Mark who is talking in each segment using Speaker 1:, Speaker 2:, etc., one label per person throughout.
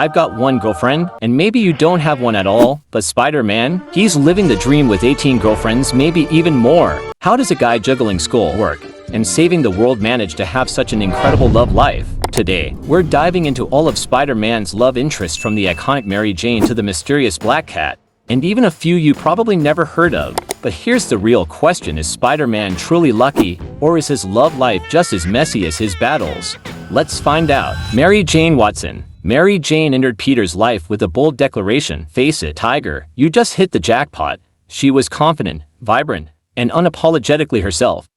Speaker 1: I've got one girlfriend, and maybe you don't have one at all, but Spider-Man, he's living the dream with 18 girlfriends, maybe even more. How does a guy juggling school, work, and saving the world manage to have such an incredible love life? Today, we're diving into all of Spider-Man's love interests, from the iconic Mary Jane to the mysterious Black Cat, and even a few you probably never heard of. But here's the real question: is Spider-Man truly lucky, or is his love life just as messy as his battles? Let's find out. Mary Jane Watson. Mary Jane entered Peter's life with a bold declaration: "Face it, Tiger, you just hit the jackpot." She was confident, vibrant, and unapologetically herself.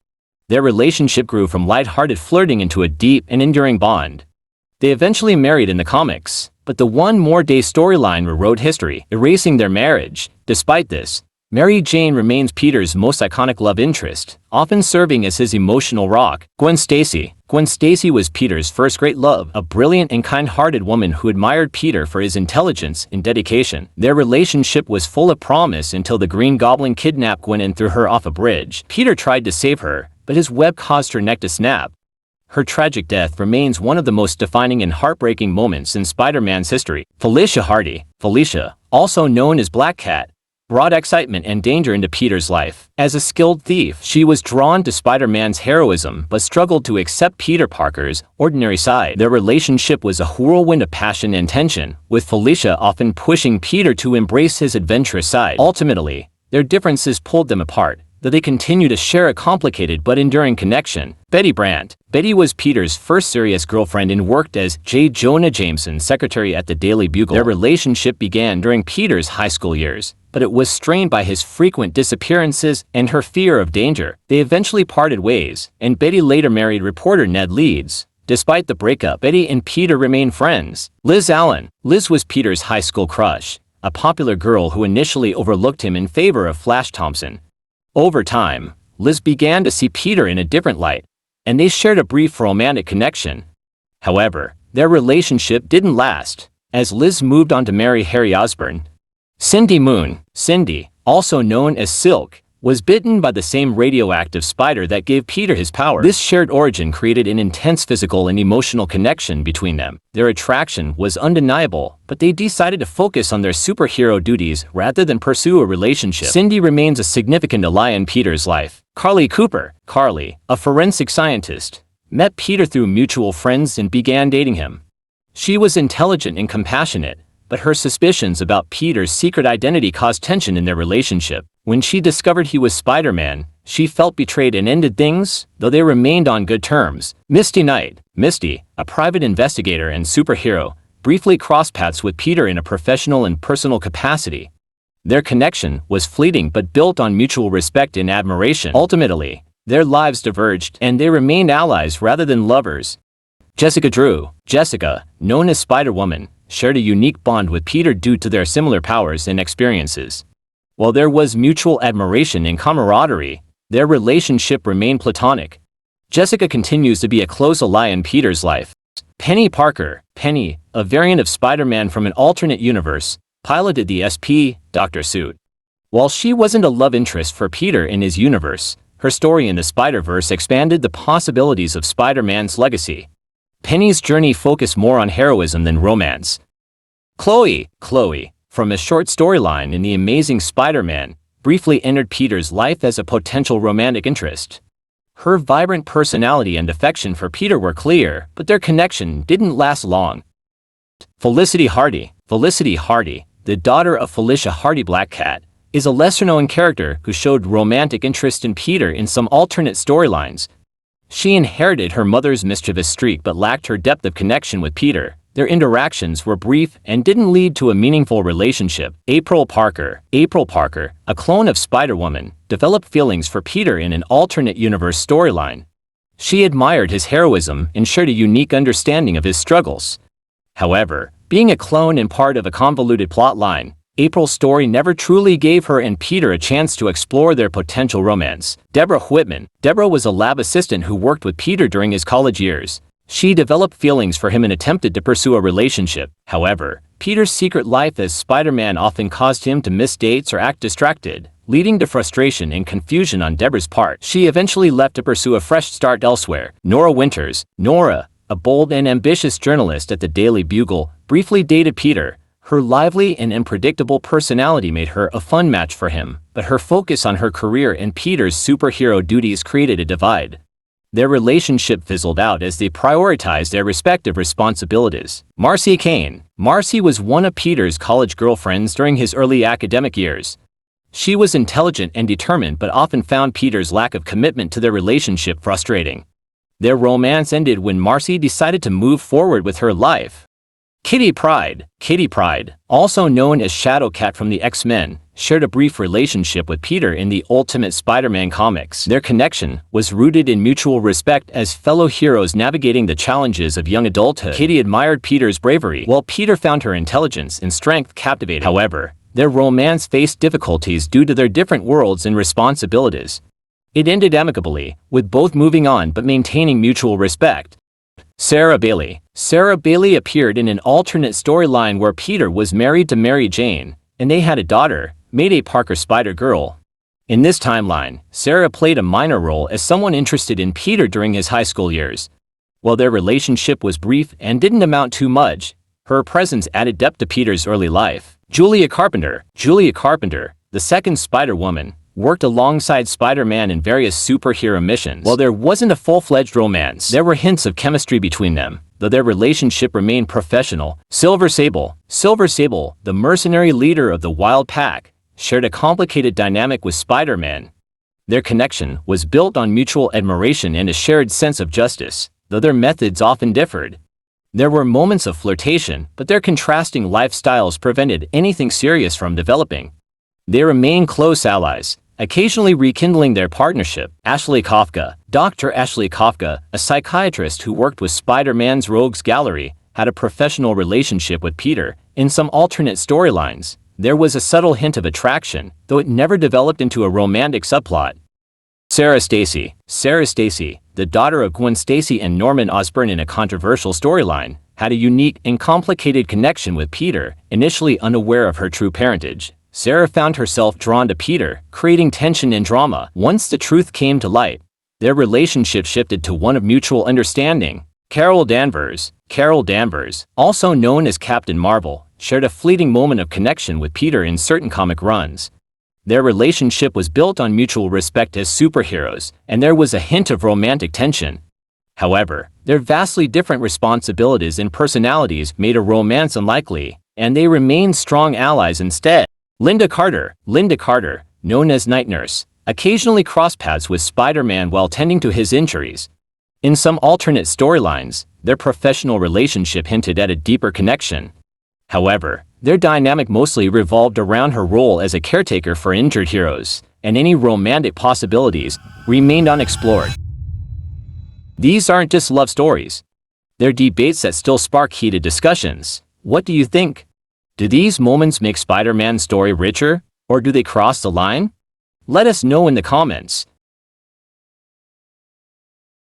Speaker 1: Their relationship grew from light-hearted flirting into a deep and enduring bond. They eventually married in the comics, but the One More Day storyline rewrote history, erasing their marriage. Despite this, Mary Jane remains Peter's most iconic love interest, often serving as his emotional rock. Gwen Stacy. Gwen Stacy was Peter's first great love, a brilliant and kind-hearted woman who admired Peter for his intelligence and dedication. Their relationship was full of promise until the Green Goblin kidnapped Gwen and threw her off a bridge. Peter tried to save her, but his web caused her neck to snap. Her tragic death remains one of the most defining and heartbreaking moments in Spider-Man's history. Felicia Hardy. Felicia, also known as Black Cat, brought excitement and danger into Peter's life. As a skilled thief, she was drawn to Spider-Man's heroism but struggled to accept Peter Parker's ordinary side. Their relationship was a whirlwind of passion and tension, with Felicia often pushing Peter to embrace his adventurous side. Ultimately, their differences pulled them apart, though they continue to share a complicated but enduring connection. Betty Brant. Betty was Peter's first serious girlfriend and worked as J. Jonah Jameson's secretary at the Daily Bugle. Their relationship began during Peter's high school years, but it was strained by his frequent disappearances and her fear of danger. They eventually parted ways, and Betty later married reporter Ned Leeds. Despite the breakup, Betty and Peter remained friends. Liz Allan. Liz was Peter's high school crush, a popular girl who initially overlooked him in favor of Flash Thompson. Over time, Liz began to see Peter in a different light, and they shared a brief romantic connection. However, their relationship didn't last, as Liz moved on to marry Harry Osborn. Cindy Moon. Cindy, also known as Silk, was bitten by the same radioactive spider that gave Peter his power. This shared origin created an intense physical and emotional connection between them. Their attraction was undeniable, but they decided to focus on their superhero duties rather than pursue a relationship. Cindy remains a significant ally in Peter's life. Carlie Cooper. Carlie, a forensic scientist, met Peter through mutual friends and began dating him. She was intelligent and compassionate, but her suspicions about Peter's secret identity caused tension in their relationship. When she discovered he was Spider-Man, she felt betrayed and ended things, though they remained on good terms. Misty Knight. Misty, a private investigator and superhero, briefly crossed paths with Peter in a professional and personal capacity. Their connection was fleeting but built on mutual respect and admiration. Ultimately, their lives diverged, and they remained allies rather than lovers. Jessica Drew. Jessica, known as Spider-Woman, shared a unique bond with Peter due to their similar powers and experiences. While there was mutual admiration and camaraderie, their relationship remained platonic. Jessica continues to be a close ally in Peter's life. Penny Parker. Penny, a variant of Spider-Man from an alternate universe, piloted the SP Doctor suit. While she wasn't a love interest for Peter in his universe, her story in the Spider-Verse expanded the possibilities of Spider-Man's legacy. Penny's journey focused more on heroism than romance. Chloe. Chloe, from a short storyline in The Amazing Spider-Man, briefly entered Peter's life as a potential romantic interest. Her vibrant personality and affection for Peter were clear, but their connection didn't last long. Felicity Hardy. Felicity Hardy, the daughter of Felicia Hardy Black Cat, is a lesser-known character who showed romantic interest in Peter in some alternate storylines. She inherited her mother's mischievous streak but lacked her depth of connection with Peter. Their interactions were brief and didn't lead to a meaningful relationship. April Parker. April Parker, a clone of Spider-Woman, developed feelings for Peter in an alternate universe storyline. She admired his heroism and shared a unique understanding of his struggles. However, being a clone and part of a convoluted plotline, April's story never truly gave her and Peter a chance to explore their potential romance. Debra Whitman. Debra was a lab assistant who worked with Peter during his college years. She developed feelings for him and attempted to pursue a relationship. However, Peter's secret life as Spider-Man often caused him to miss dates or act distracted, leading to frustration and confusion on Debra's part. She eventually left to pursue a fresh start elsewhere. Norah Winters. Norah, a bold and ambitious journalist at the Daily Bugle, briefly dated Peter. Her lively and unpredictable personality made her a fun match for him, but her focus on her career and Peter's superhero duties created a divide. Their relationship fizzled out as they prioritized their respective responsibilities. Marcy Kane. Marcy was one of Peter's college girlfriends during his early academic years. She was intelligent and determined but often found Peter's lack of commitment to their relationship frustrating. Their romance ended when Marcy decided to move forward with her life. Kitty Pryde. Kitty Pryde, also known as Shadowcat from the X-Men, shared a brief relationship with Peter in the Ultimate Spider-Man comics. Their connection was rooted in mutual respect as fellow heroes navigating the challenges of young adulthood. Kitty admired Peter's bravery, while Peter found her intelligence and strength captivating. However, their romance faced difficulties due to their different worlds and responsibilities. It ended amicably, with both moving on but maintaining mutual respect. Sarah Bailey. Sarah Bailey appeared in an alternate storyline where Peter was married to Mary Jane, and they had a daughter, Mayday Parker Spider-Girl. In this timeline, Sarah played a minor role as someone interested in Peter during his high school years. While their relationship was brief and didn't amount to much, her presence added depth to Peter's early life. Julia Carpenter. Julia Carpenter, the second Spider-Woman, worked alongside Spider-Man in various superhero missions. While there wasn't a full-fledged romance, there were hints of chemistry between them, though their relationship remained professional. Silver Sable. Silver Sable, the mercenary leader of the Wild Pack, shared a complicated dynamic with Spider-Man. Their connection was built on mutual admiration and a shared sense of justice, though their methods often differed. There were moments of flirtation, but their contrasting lifestyles prevented anything serious from developing. They remained close allies, occasionally rekindling their partnership. Ashley Kafka. Dr. Ashley Kafka, a psychiatrist who worked with Spider-Man's Rogues Gallery, had a professional relationship with Peter. In some alternate storylines, there was a subtle hint of attraction, though it never developed into a romantic subplot. Sarah Stacy. Sarah Stacy, the daughter of Gwen Stacy and Norman Osborn in a controversial storyline, had a unique and complicated connection with Peter, initially unaware of her true parentage. Sarah found herself drawn to Peter, creating tension and drama. Once the truth came to light, their relationship shifted to one of mutual understanding. Carol Danvers. Carol Danvers, also known as Captain Marvel, shared a fleeting moment of connection with Peter in certain comic runs. Their relationship was built on mutual respect as superheroes, and there was a hint of romantic tension. However, their vastly different responsibilities and personalities made a romance unlikely, and they remained strong allies instead. Linda Carter. Linda Carter, known as Night Nurse, occasionally crossed paths with Spider-Man while tending to his injuries. In some alternate storylines, their professional relationship hinted at a deeper connection. However, their dynamic mostly revolved around her role as a caretaker for injured heroes, and any romantic possibilities remained unexplored. These aren't just love stories. They're debates that still spark heated discussions. What do you think? Do these moments make Spider-Man's story richer, or do they cross the line? Let us know in the comments.